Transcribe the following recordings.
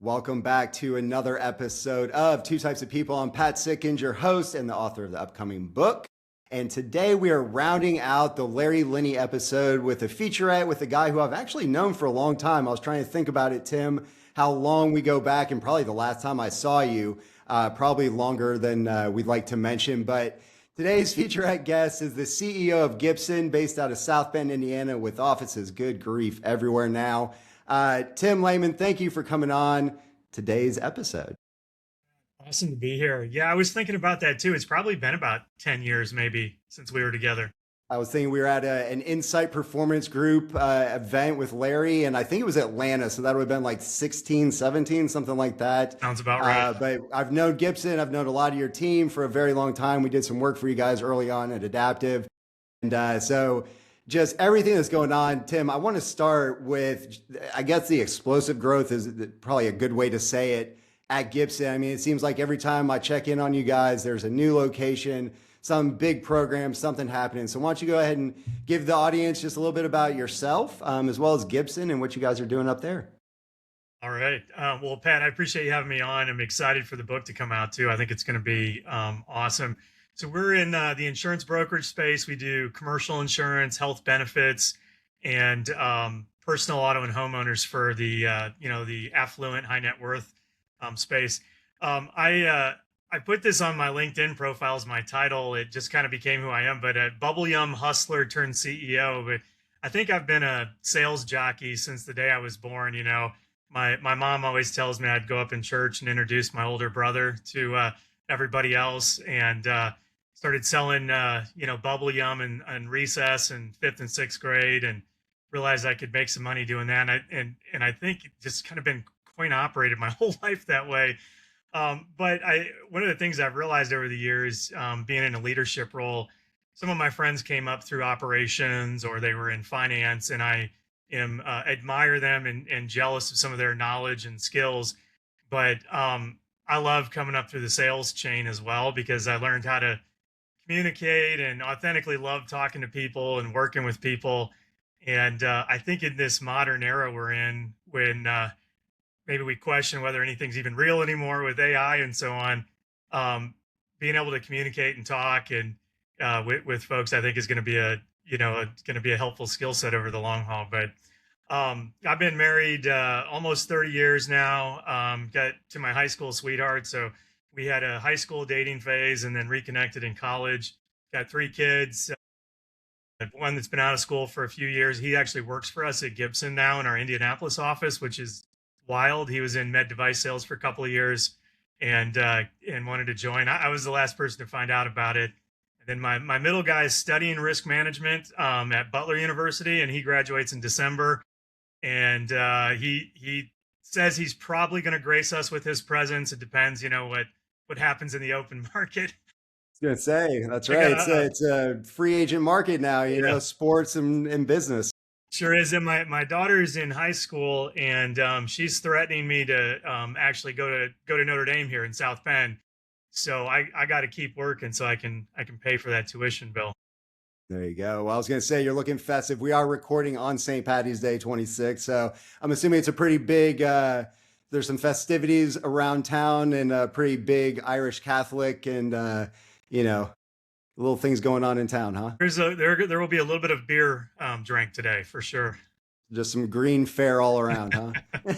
Welcome back to another episode of Two Types of People. I'm Pat Sitkins, your host and the author of the upcoming book. And today we are rounding out the Larry Linney episode with a featurette with a guy who I've actually known for a long time. I was trying to think about it, Tim, how long we go back, and probably the last time I saw you, probably longer than we'd like to mention. But today's featurette guest is the CEO of Gibson, based out of South Bend, Indiana, with offices, good grief, everywhere now. Tim Leman, thank you for coming on today's episode. Awesome to be here. Yeah, I was thinking about that too. It's probably been about 10 years maybe since we were together. I was thinking we were at an Insight Performance Group event with Larry, and I think it was Atlanta, so that would have been like 16, 17, something like that. Sounds about right. But I've known Gibson, I've known a lot of your team for a very long time. We did some work for you guys early on at Adaptive. And so just everything that's going on, Tim, I want to start with, I guess the explosive growth is probably a good way to say it at Gibson. I mean, it seems like every time I check in on you guys, there's a new location, some big program, something happening. So why don't you go ahead and give the audience just a little bit about yourself, as well as Gibson and what you guys are doing up there. All right. Well, Pat, I appreciate you having me on. I'm excited for the book to come out too. I think it's going to be awesome. So we're in the insurance brokerage space. We do commercial insurance, health benefits, and personal auto and homeowners for the affluent, high net worth space. I put this on my LinkedIn profile as my title. It just kind of became who I am, but a bubble yum hustler turned CEO. But I think I've been a sales jockey since the day I was born. You know, my mom always tells me I'd go up in church and introduce my older brother to everybody else, and started selling bubble yum and recess in fifth and sixth grade, and realized I could make some money doing that. And I think it just kind of been coin operated my whole life that way. But one of the things I've realized over the years, being in a leadership role, some of my friends came up through operations or they were in finance, and I admire them and jealous of some of their knowledge and skills. But I love coming up through the sales chain as well, because I learned how to communicate and authentically love talking to people and working with people. And I think in this modern era we're in, when maybe we question whether anything's even real anymore with AI and so on. Being able to communicate and talk and with folks, I think is going to be a helpful skill set over the long haul. But I've been married almost 30 years now. Got to my high school sweetheart, so we had a high school dating phase and then reconnected in college. Got 3 kids. One that's been out of school for a few years. He actually works for us at Gibson now in our Indianapolis office, which is wild. He was in med device sales for a couple of years and wanted to join. I was the last person to find out about it. And then my middle guy is studying risk management at Butler University, and he graduates in December. And he says he's probably going to grace us with his presence. It depends, what happens in the open market. I was going to say, that's right. It's a free agent market now, sports and business. Sure is. And my daughter's in high school, and she's threatening me to actually go to Notre Dame here in South Bend. So I got to keep working so I can pay for that tuition bill. There you go. Well, I was going to say, you're looking festive. We are recording on St. Patty's Day 26. So I'm assuming it's a pretty big, there's some festivities around town, and a pretty big Irish Catholic and, little things going on in town, huh? There will be a little bit of beer drank today for sure. Just some green fare all around, huh?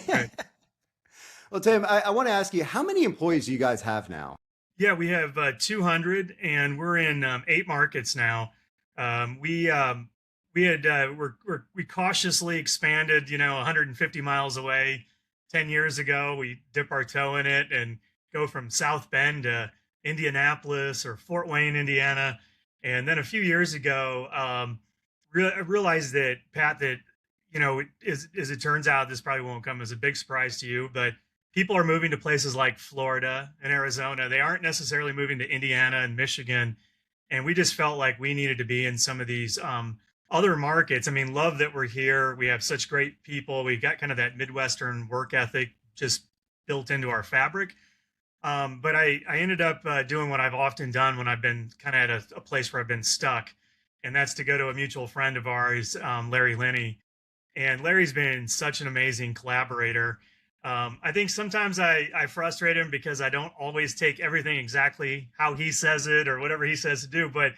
Right. Well, Tim, I want to ask you, how many employees do you guys have now? Yeah, we have 200, and we're in 8 markets now. We cautiously expanded, 150 miles away 10 years ago. We dip our toe in it and go from South Bend to Indianapolis or Fort Wayne, Indiana. And then a few years ago, I realized that, Pat, that, as it turns out, this probably won't come as a big surprise to you, but people are moving to places like Florida and Arizona. They aren't necessarily moving to Indiana and Michigan. And we just felt like we needed to be in some of these other markets. I mean, love that we're here. We have such great people. We've got kind of that Midwestern work ethic just built into our fabric. But I ended up doing what I've often done when I've been kind of at a place where I've been stuck. And that's to go to a mutual friend of ours, Larry Linney. And Larry's been such an amazing collaborator. I think sometimes I frustrate him because I don't always take everything exactly how he says it or whatever he says to do, but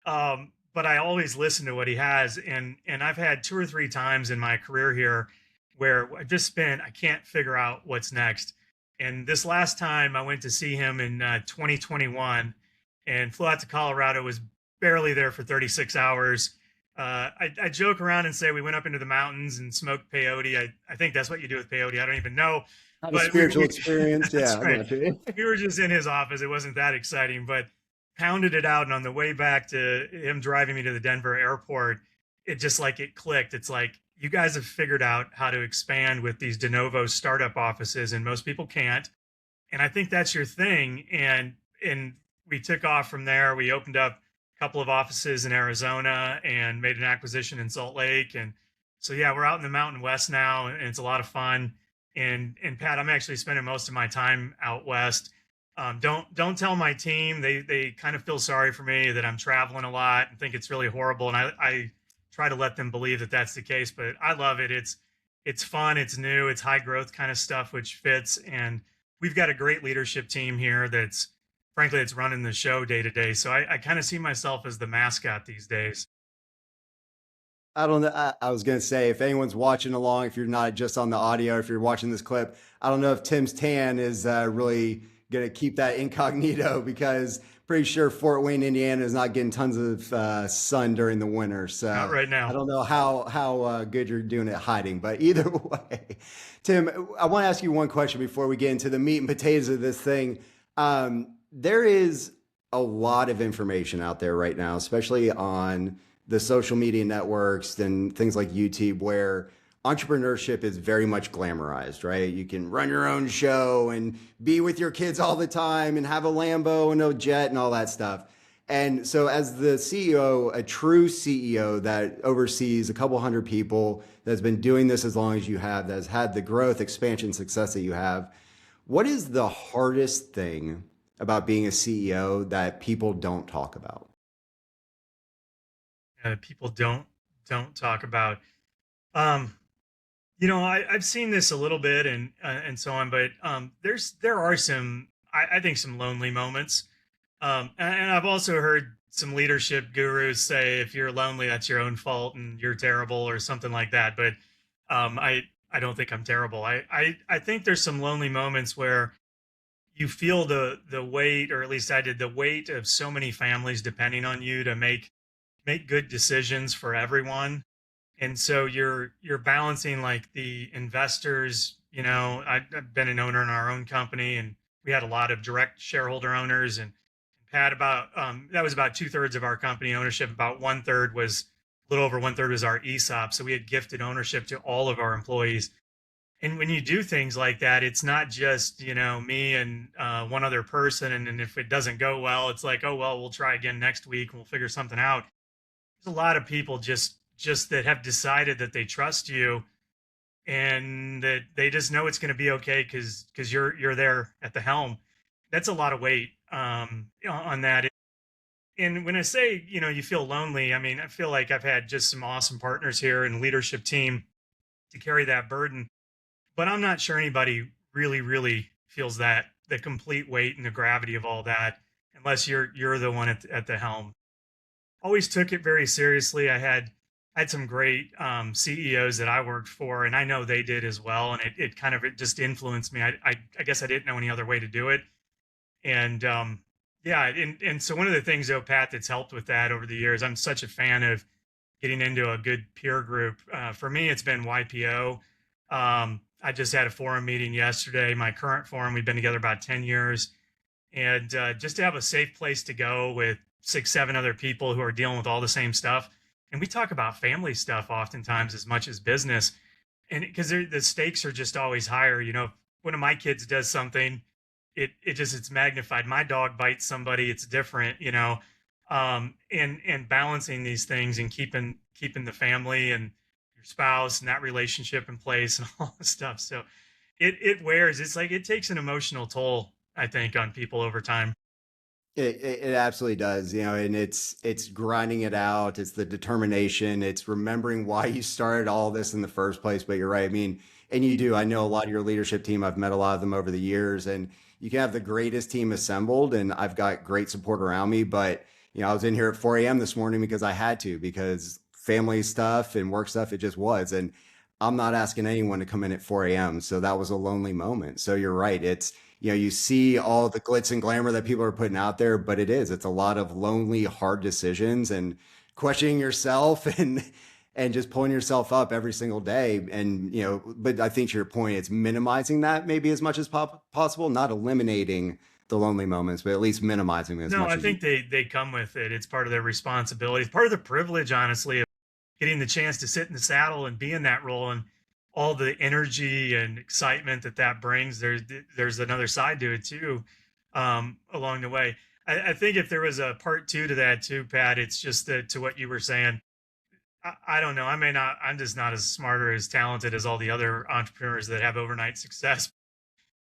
I always listen to what he has. And I've had two or three times in my career here where I've just been, I can't figure out what's next. And this last time I went to see him in 2021 and flew out to Colorado, was barely there for 36 hours. I joke around and say we went up into the mountains and smoked peyote. I think that's what you do with peyote. I don't even know, Have a but spiritual experience. that's Yeah, I right. got you. We were just in his office. It wasn't that exciting, but pounded it out. And on the way back to him driving me to the Denver airport, it just like it clicked. It's like you guys have figured out how to expand with these de novo startup offices, and most people can't. And I think that's your thing. And we took off from there. We opened up a couple of offices in Arizona and made an acquisition in Salt Lake. And so yeah, we're out in the Mountain West now, and it's a lot of fun. And Pat, I'm actually spending most of my time out west. Don't tell my team. They kind of feel sorry for me that I'm traveling a lot and think it's really horrible. And I try to let them believe that that's the case, but I love it. It's fun. It's new. It's high growth kind of stuff, which fits. And we've got a great leadership team here that's frankly it's running the show day to day. So I kind of see myself as the mascot these days. I don't know. I was going to say, if anyone's watching along, if you're not just on the audio, if you're watching this clip, I don't know if Tim's tan is really going to keep that incognito, because pretty sure Fort Wayne, Indiana is not getting tons of sun during the winter. Not So right I now. don't know how good you're doing at hiding, but either way, Tim, I want to ask you one question before we get into the meat and potatoes of this thing. There is a lot of information out there right now, especially on the social media networks and things like YouTube, where entrepreneurship is very much glamorized, right? You can run your own show and be with your kids all the time and have a Lambo and a jet and all that stuff. And so, as the CEO, a true CEO that oversees a couple hundred people, that's been doing this as long as you have, that has had the growth, expansion, success that you have, what is the hardest thing about being a CEO that people don't talk about? People don't talk about. Um, I've seen this a little bit and so on, but there are some I think some lonely moments. And I've also heard some leadership gurus say if you're lonely, that's your own fault and you're terrible or something like that. But I don't think I'm terrible. I think there's some lonely moments where you feel the weight, or at least I did, the weight of so many families depending on you to make good decisions for everyone. And so you're balancing like the investors. I've been an owner in our own company, and we had a lot of direct shareholder owners, and had about that was about two-thirds of our company ownership. About one-third was a little over one-third was our ESOP. So we had gifted ownership to all of our employees. And when you do things like that, it's not just me and one other person, and if it doesn't go well, it's like, oh well, we'll try again next week and we'll figure something out. There's a lot of people just that have decided that they trust you and that they just know it's going to be okay because you're there at the helm. That's a lot of weight on that. And when I say you feel lonely, I mean I feel like I've had just some awesome partners here and leadership team to carry that burden. But I'm not sure anybody really feels that the complete weight and the gravity of all that unless you're the one at the helm. Always took it very seriously. I had some great CEOs that I worked for, and I know they did as well. And it kind of it just influenced me. I guess I didn't know any other way to do it. And yeah, and so one of the things though, Pat, that's helped with that over the years, I'm such a fan of getting into a good peer group. For me, it's been YPO. I just had a forum meeting yesterday. My current forum, we've been together about 10 years, and just to have a safe place to go with 6, 7 other people who are dealing with all the same stuff. And we talk about family stuff oftentimes as much as business. And because the stakes are just always higher. If one of my kids does something, it's magnified. My dog bites somebody, it's different. And balancing these things and keeping the family and your spouse and that relationship in place and all this stuff. So it wears. It's like it takes an emotional toll, I think, on people over time. It absolutely does, and it's grinding it out. It's the determination. It's remembering why you started all this in the first place. But you're right. I mean, And you do. I know a lot of your leadership team. I've met a lot of them over the years, and you can have the greatest team assembled, and I've got great support around me. But I was in here at 4 a.m. this morning because I had to, because family stuff and work stuff, it just was. And I'm not asking anyone to come in at 4 a.m. So that was a lonely moment. So you're right. It's, you see all the glitz and glamour that people are putting out there, but it's a lot of lonely, hard decisions and questioning yourself and just pulling yourself up every single day. And, but I think to your point, it's minimizing that maybe as much as possible, not eliminating the lonely moments, but at least minimizing them as No, much I as think they come with it. It's part of their responsibility. It's part of the privilege, honestly, of getting the chance to sit in the saddle and be in that role, and all the energy and excitement that brings. There's another side to it too, along the way. I think if there was a part two to that too, Pat, it's just that, to what you were saying. I don't know. I may not. I'm just not as smart or as talented as all the other entrepreneurs that have overnight success.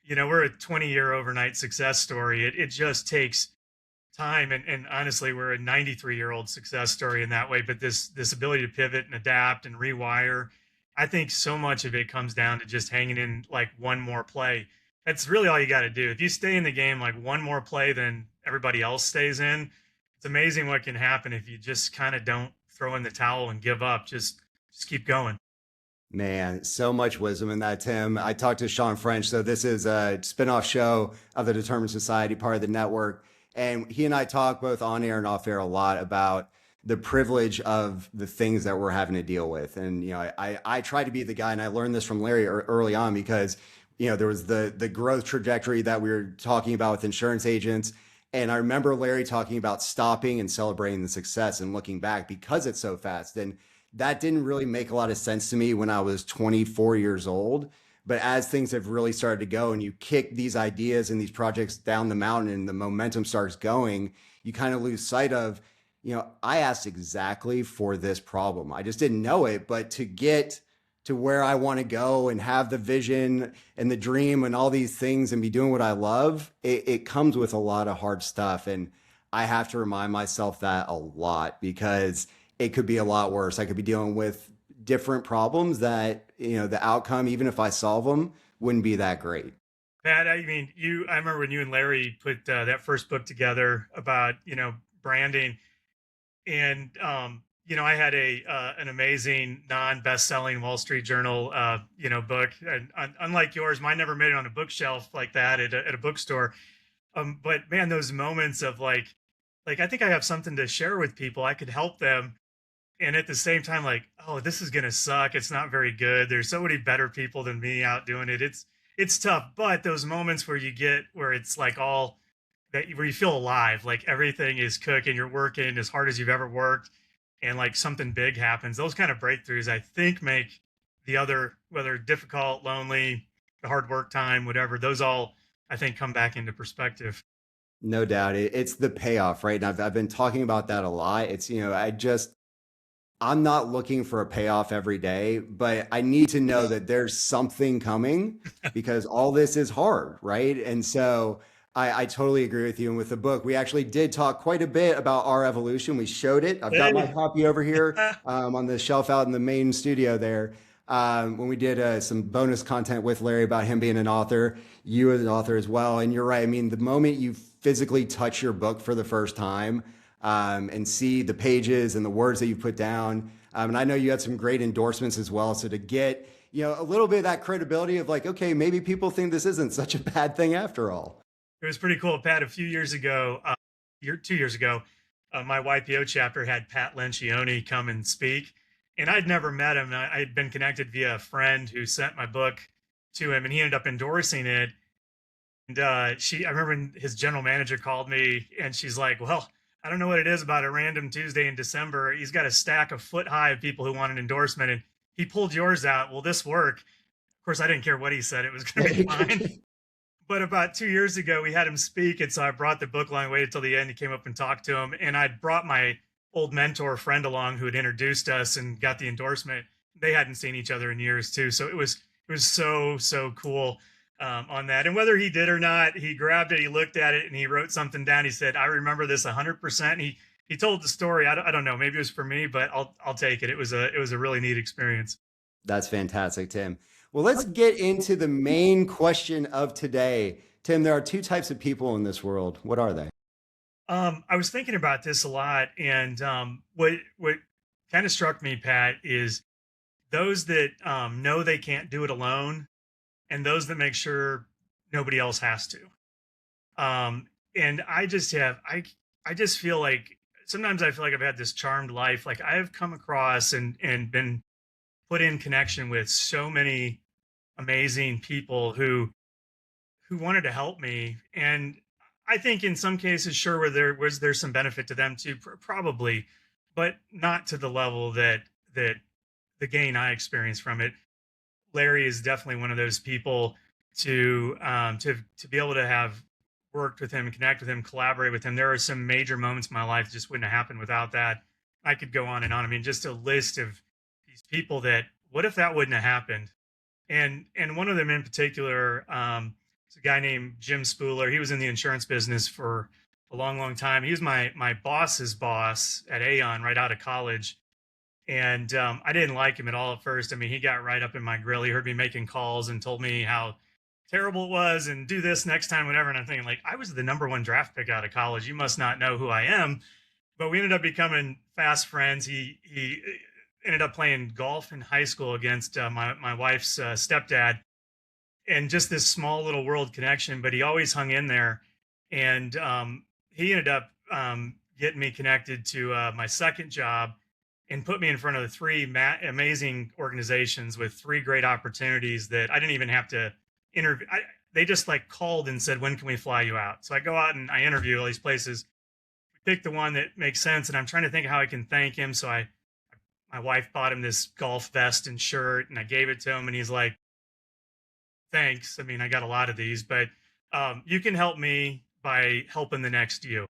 We're a 20-year overnight success story. It just takes time, and honestly, we're a 93-year-old success story in that way. But this ability to pivot and adapt and rewire, I think so much of it comes down to just hanging in like one more play. That's really all you got to do. If you stay in the game like one more play than everybody else stays in, it's amazing what can happen if you just kind of don't throw in the towel and give up. Just keep going. Man, so much wisdom in that, Tim. I talked to Sean French. So this is a spinoff show of the Determined Society, part of the network. And he and I talk both on air and off air a lot about the privilege of the things that we're having to deal with. And, I try to be the guy, and I learned this from Larry early on, because, there was the growth trajectory that we were talking about with insurance agents. And I remember Larry talking about stopping and celebrating the success and looking back because it's so fast. And that didn't really make a lot of sense to me when I was 24 years old. But as things have really started to go, and you kick these ideas and these projects down the mountain and the momentum starts going, you kind of lose sight of, I asked exactly for this problem. I just didn't know it. But to get to where I want to go and have the vision and the dream and all these things and be doing what I love, it comes with a lot of hard stuff. And I have to remind myself that a lot, because it could be a lot worse. I could be dealing with different problems that, the outcome, even if I solve them, wouldn't be that great. Pat, I mean, I remember when you and Larry put that first book together about, branding, and, I had an amazing non-best-selling Wall Street Journal, book. And unlike yours, mine never made it on a bookshelf like that at a bookstore. But man, those moments of like I think I have something to share with people. I could help them, and at the same time, like, oh, this is gonna suck. It's not very good. There's so many better people than me out doing it. It's tough. But those moments where you get where it's like all that, where you feel alive, like everything is cooking, you're working as hard as you've ever worked, and like something big happens. Those kind of breakthroughs, I think, make the other, whether difficult, lonely, the hard work time, whatever, those all, I think, come back into perspective. No doubt. It's the payoff, right? And I've been talking about that a lot. It's, I'm not looking for a payoff every day, but I need to know that there's something coming, because all this is hard, right? And so I totally agree with you. And with the book, we actually did talk quite a bit about our evolution. We showed it. I've got my Hey. copy over here on the shelf out in the main studio there. When we did some bonus content with Larry about him being an author, you as an author as well. And you're right. I mean, the moment you physically touch your book for the first time, and see the pages and the words that you put down. And I know you had some great endorsements as well. So to get, a little bit of that credibility of like, okay, maybe people think this isn't such a bad thing after all. It was pretty cool, Pat. A few years ago, 2 years ago, my YPO chapter had Pat Lencioni come and speak, and I'd never met him. I'd been connected via a friend who sent my book to him, and he ended up endorsing it. And I remember his general manager called me, and she's like, "Well, I don't know what it is about a random Tuesday in December. He's got a stack of foot high of people who want an endorsement, and he pulled yours out. Will this work?" Of course, I didn't care what he said; it was going to be fine. But about 2 years ago, we had him speak, and so I brought the book along, waited till the end. He came up and talked to him, and I brought my old mentor friend along who had introduced us and got the endorsement. They hadn't seen each other in years too, so it was so cool on that. And whether he did or not, he grabbed it, he looked at it, and he wrote something down. He said, "I remember this 100%." He told the story. I don't know, maybe it was for me, but I'll take it. It was a really neat experience. That's fantastic, Tim. Well, let's get into the main question of today. Tim, there are two types of people in this world. What are they? I was thinking about this a lot, and what kind of struck me, Pat, is those that know they can't do it alone, and those that make sure nobody else has to. And I just feel like sometimes I feel like I've had this charmed life. Like I've come across and been put in connection with so many amazing people who wanted to help me. And I think in some cases, sure, where there's some benefit to them too, probably, but not to the level that the gain I experienced from it. Larry is definitely one of those people to be able to have worked with him, connect with him, collaborate with him. There are some major moments in my life that just wouldn't have happened without that. I could go on and on. I mean, just a list of these people that what if that wouldn't have happened? And one of them in particular, is a guy named Jim Spooler. He was in the insurance business for a long, long time. He was my boss's boss at Aon right out of college. And I didn't like him at all at first. I mean, he got right up in my grill. He heard me making calls and told me how terrible it was and do this next time, whatever. And I'm thinking, like, I was the number one draft pick out of college. You must not know who I am. But we ended up becoming fast friends. He ended up playing golf in high school against my wife's stepdad, and just this small little world connection. But he always hung in there, and he ended up getting me connected to my second job and put me in front of the three amazing organizations with three great opportunities that I didn't even have to interview. They just like called and said, when can we fly you out? So I go out and I interview all these places. We pick the one that makes sense. And I'm trying to think of how I can thank him. So my wife bought him this golf vest and shirt and I gave it to him and he's like, thanks. I mean, I got a lot of these, but you can help me by helping the next you.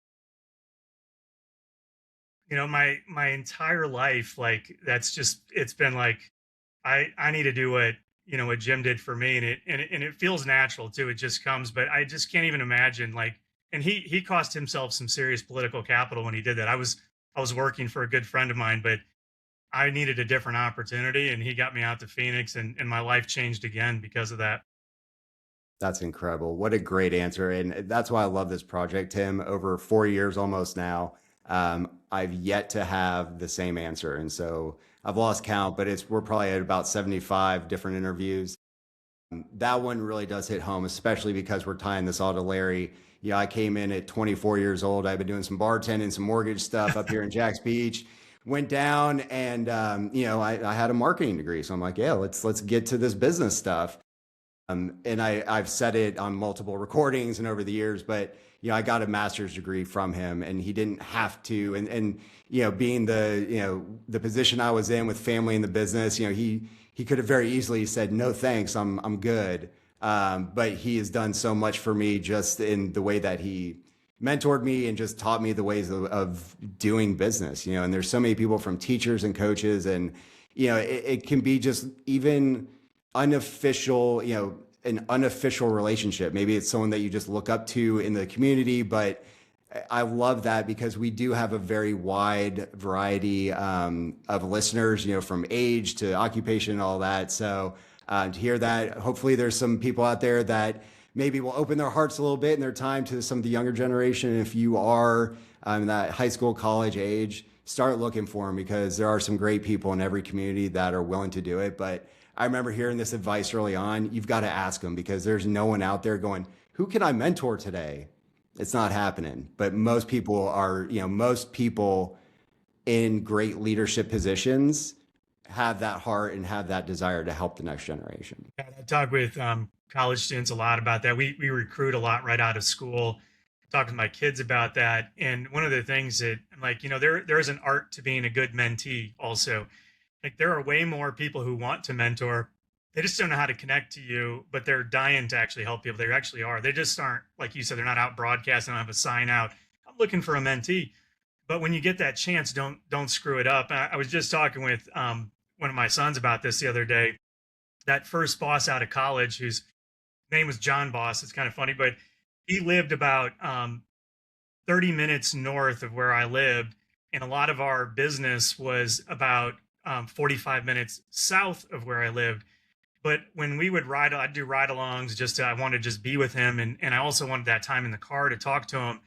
You know, my entire life, like that's just it's been like I need to do what what Jim did for me, and it feels natural too. It just comes, but I just can't even imagine like. And he cost himself some serious political capital when he did that. I was working for a good friend of mine, but I needed a different opportunity, and he got me out to Phoenix, and my life changed again because of that. That's incredible. What a great answer. And that's why I love this project, Tim. Over 4 years almost now, I've yet to have the same answer. And so I've lost count, but we're probably at about 75 different interviews. That one really does hit home, especially because we're tying this all to Larry. Yeah, I came in at 24 years old. I've been doing some bartending, some mortgage stuff up here in Jax Beach. Went down and I had a marketing degree, so I'm like, yeah, let's get to this business stuff. And I've said it on multiple recordings and over the years, but I got a master's degree from him, and he didn't have to. And being the position I was in with family in the business, he could have very easily said no thanks, I'm good. But he has done so much for me just in the way that he mentored me and just taught me the ways of doing business. And there's so many people, from teachers and coaches, and it can be just even unofficial, an unofficial relationship. Maybe it's someone that you just look up to in the community, but I love that because we do have a very wide variety of listeners, from age to occupation and all that. So to hear that, hopefully there's some people out there that maybe will open their hearts a little bit in their time to some of the younger generation. If you are in that high school, college age, start looking for them, because there are some great people in every community that are willing to do it. But I remember hearing this advice early on. You've got to ask them, because there's no one out there going, who can I mentor today? It's not happening. But most people in great leadership positions have that heart and have that desire to help the next generation. Yeah, I talk with college students a lot about that. We recruit a lot right out of school. Talk to my kids about that. And one of the things that I'm like, there is an art to being a good mentee also. Like there are way more people who want to mentor. They just don't know how to connect to you, but they're dying to actually help people. They actually are. They just aren't, like you said, they're not out broadcasting. They don't have a sign out. I'm looking for a mentee. But when you get that chance, don't screw it up. I was just talking with one of my sons about this the other day. That first boss out of college, whose name was John Boss. It's kind of funny, but he lived about 30 minutes north of where I lived. And a lot of our business was about 45 minutes south of where I lived. But when we would ride, I'd do ride-alongs. I wanted to just be with him, and I also wanted that time in the car to talk to him.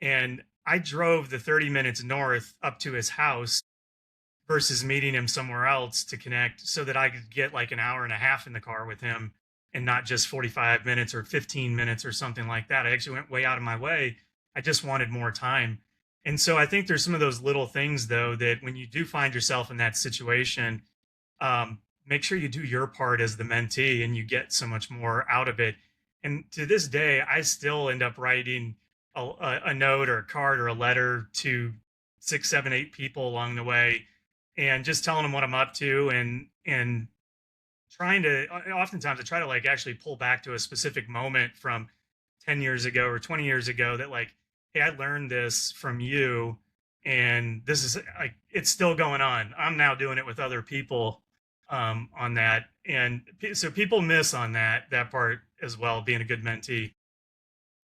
And I drove the 30 minutes north up to his house versus meeting him somewhere else to connect, so that I could get like an hour and a half in the car with him and not just 45 minutes or 15 minutes or something like that. I actually went way out of my way. I just wanted more time. And so I think there's some of those little things, though, that when you do find yourself in that situation, make sure you do your part as the mentee and you get so much more out of it. And to this day, I still end up writing a note or a card or a letter to 6, 7, 8 people along the way, and just telling them what I'm up to, and trying to, oftentimes I try to like actually pull back to a specific moment from 10 years ago or 20 years ago that, like, hey, I learned this from you, and this is like, it's still going on. I'm now doing it with other people on that. And so people miss on that part as well, being a good mentee.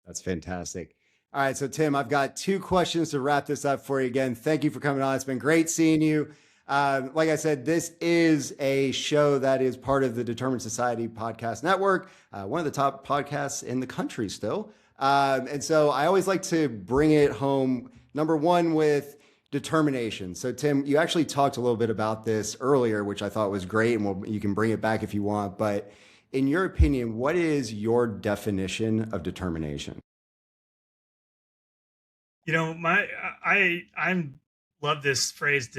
That's fantastic. All right. So, Tim, I've got 2 questions to wrap this up for you. Again, thank you for coming on. It's been great seeing you. Like I said, this is a show that is part of the Determined Society Podcast Network, one of the top podcasts in the country still. And so I always like to bring it home, number one, with determination. So, Tim, you actually talked a little bit about this earlier, which I thought was great, and you can bring it back if you want. But in your opinion, what is your definition of determination? You know, I'm love this phrase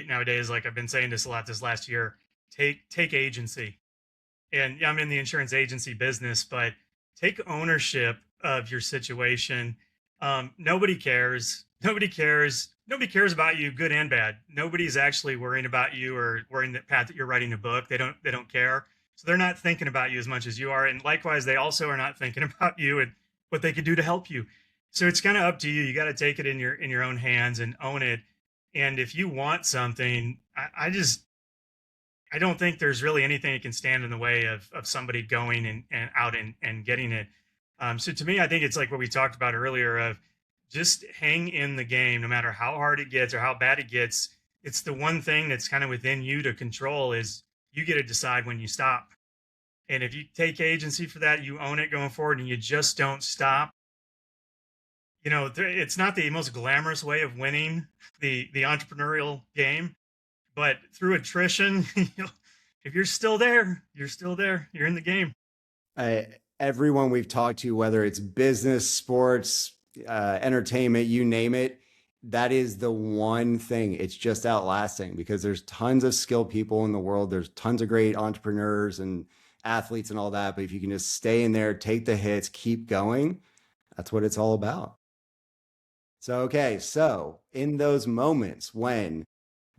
nowadays. Like, I've been saying this a lot this last year. Take agency. And yeah, I'm in the insurance agency business, but take ownership of your situation. Nobody cares. Nobody cares. Nobody cares about you, good and bad. Nobody's actually worrying about you or worrying that, Pat, that you're writing a book. They don't care. So they're not thinking about you as much as you are. And likewise, they also are not thinking about you and what they could do to help you. So it's kind of up to you. You got to take it in your own hands and own it. And if you want something, I don't think there's really anything that can stand in the way of somebody going and out and getting it. So to me, I think it's like what we talked about earlier, of just hang in the game, no matter how hard it gets or how bad it gets. It's the one thing that's kind of within you to control, is you get to decide when you stop. And if you take agency for that, you own it going forward, and you just don't stop. You know, it's not the most glamorous way of winning the entrepreneurial game, but through attrition, if you're still there, you're still there. You're in the game. Everyone we've talked to, whether it's business, sports, entertainment, you name it, that is the one thing. It's just outlasting, because there's tons of skilled people in the world. There's tons of great entrepreneurs and athletes and all that. But if you can just stay in there, take the hits, keep going, that's what it's all about. So, okay. So in those moments when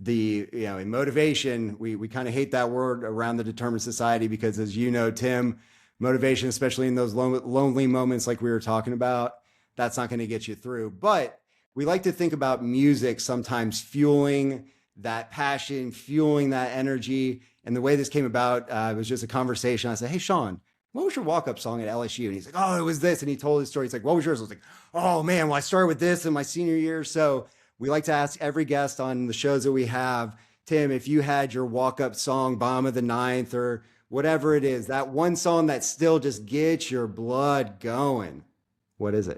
in motivation, we kind of hate that word around the Determined Society, because, as you know, Tim, motivation, especially in those lonely moments like we were talking about, that's not going to get you through. But we like to think about music sometimes fueling that passion, fueling that energy. And the way this came about, was just a conversation. I said, hey, Sean, what was your walk-up song at LSU? And he's like, oh, it was this. And he told his story. He's like, what was yours? I was like, oh man, well, I started with this in my senior year. So we like to ask every guest on the shows that we have, Tim, if you had your walk-up song, Bomb of the Ninth, or whatever it is, that one song that still just gets your blood going, what is it?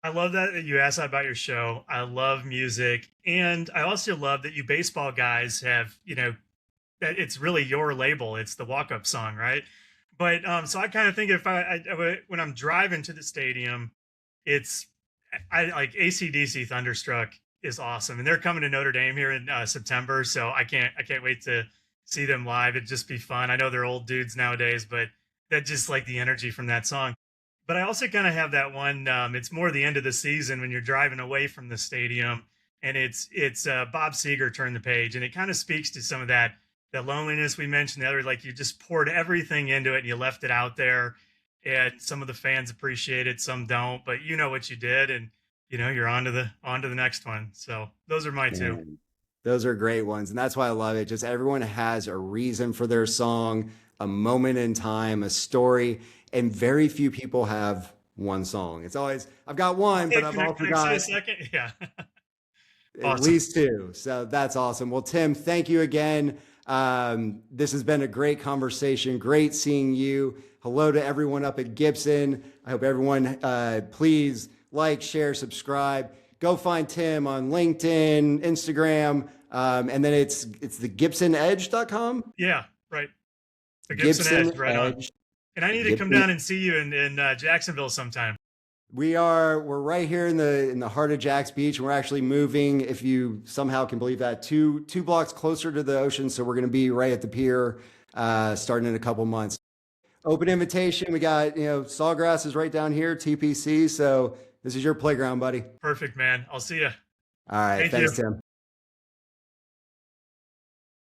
I love that you asked that about your show. I love music. And I also love that you baseball guys have, that it's really your label. It's the walk-up song, right? But so I kind of think if when I'm driving to the stadium, I like AC/DC Thunderstruck is awesome, and they're coming to Notre Dame here in September, so I can't wait to see them live. It'd just be fun. I know they're old dudes nowadays, but that just like the energy from that song. But I also kind of have that one. It's more the end of the season when you're driving away from the stadium, and it's Bob Seger, Turn the Page, and it kind of speaks to some of that loneliness we mentioned. The other, like, you just poured everything into it and you left it out there, and some of the fans appreciate it, some don't, but you know what you did, and you're on to the next one. So those are my two. Those are great ones. And that's why I love it. Just everyone has a reason for their song, a moment in time, a story. And very few people have one song. It's always, I've got one, but I've also got a second. Yeah. At least two. So that's awesome. Well, Tim, thank you again. This has been a great conversation. Great seeing you. Hello to everyone up at Gibson. I hope everyone, please like, share, subscribe. Go find Tim on LinkedIn, Instagram, and then it's the GibsonEdge.com. Yeah, right. The Gibson Edge, right on. Edge. And I need to come down and see you in Jacksonville sometime. We're right here in the heart of Jax Beach. We're actually moving, if you somehow can believe that, two blocks closer to the ocean. So we're going to be right at the pier, starting in a couple months. Open invitation. We got, Sawgrass is right down here, TPC. So this is your playground, buddy. Perfect, man. I'll see you. All right. Thanks, Tim.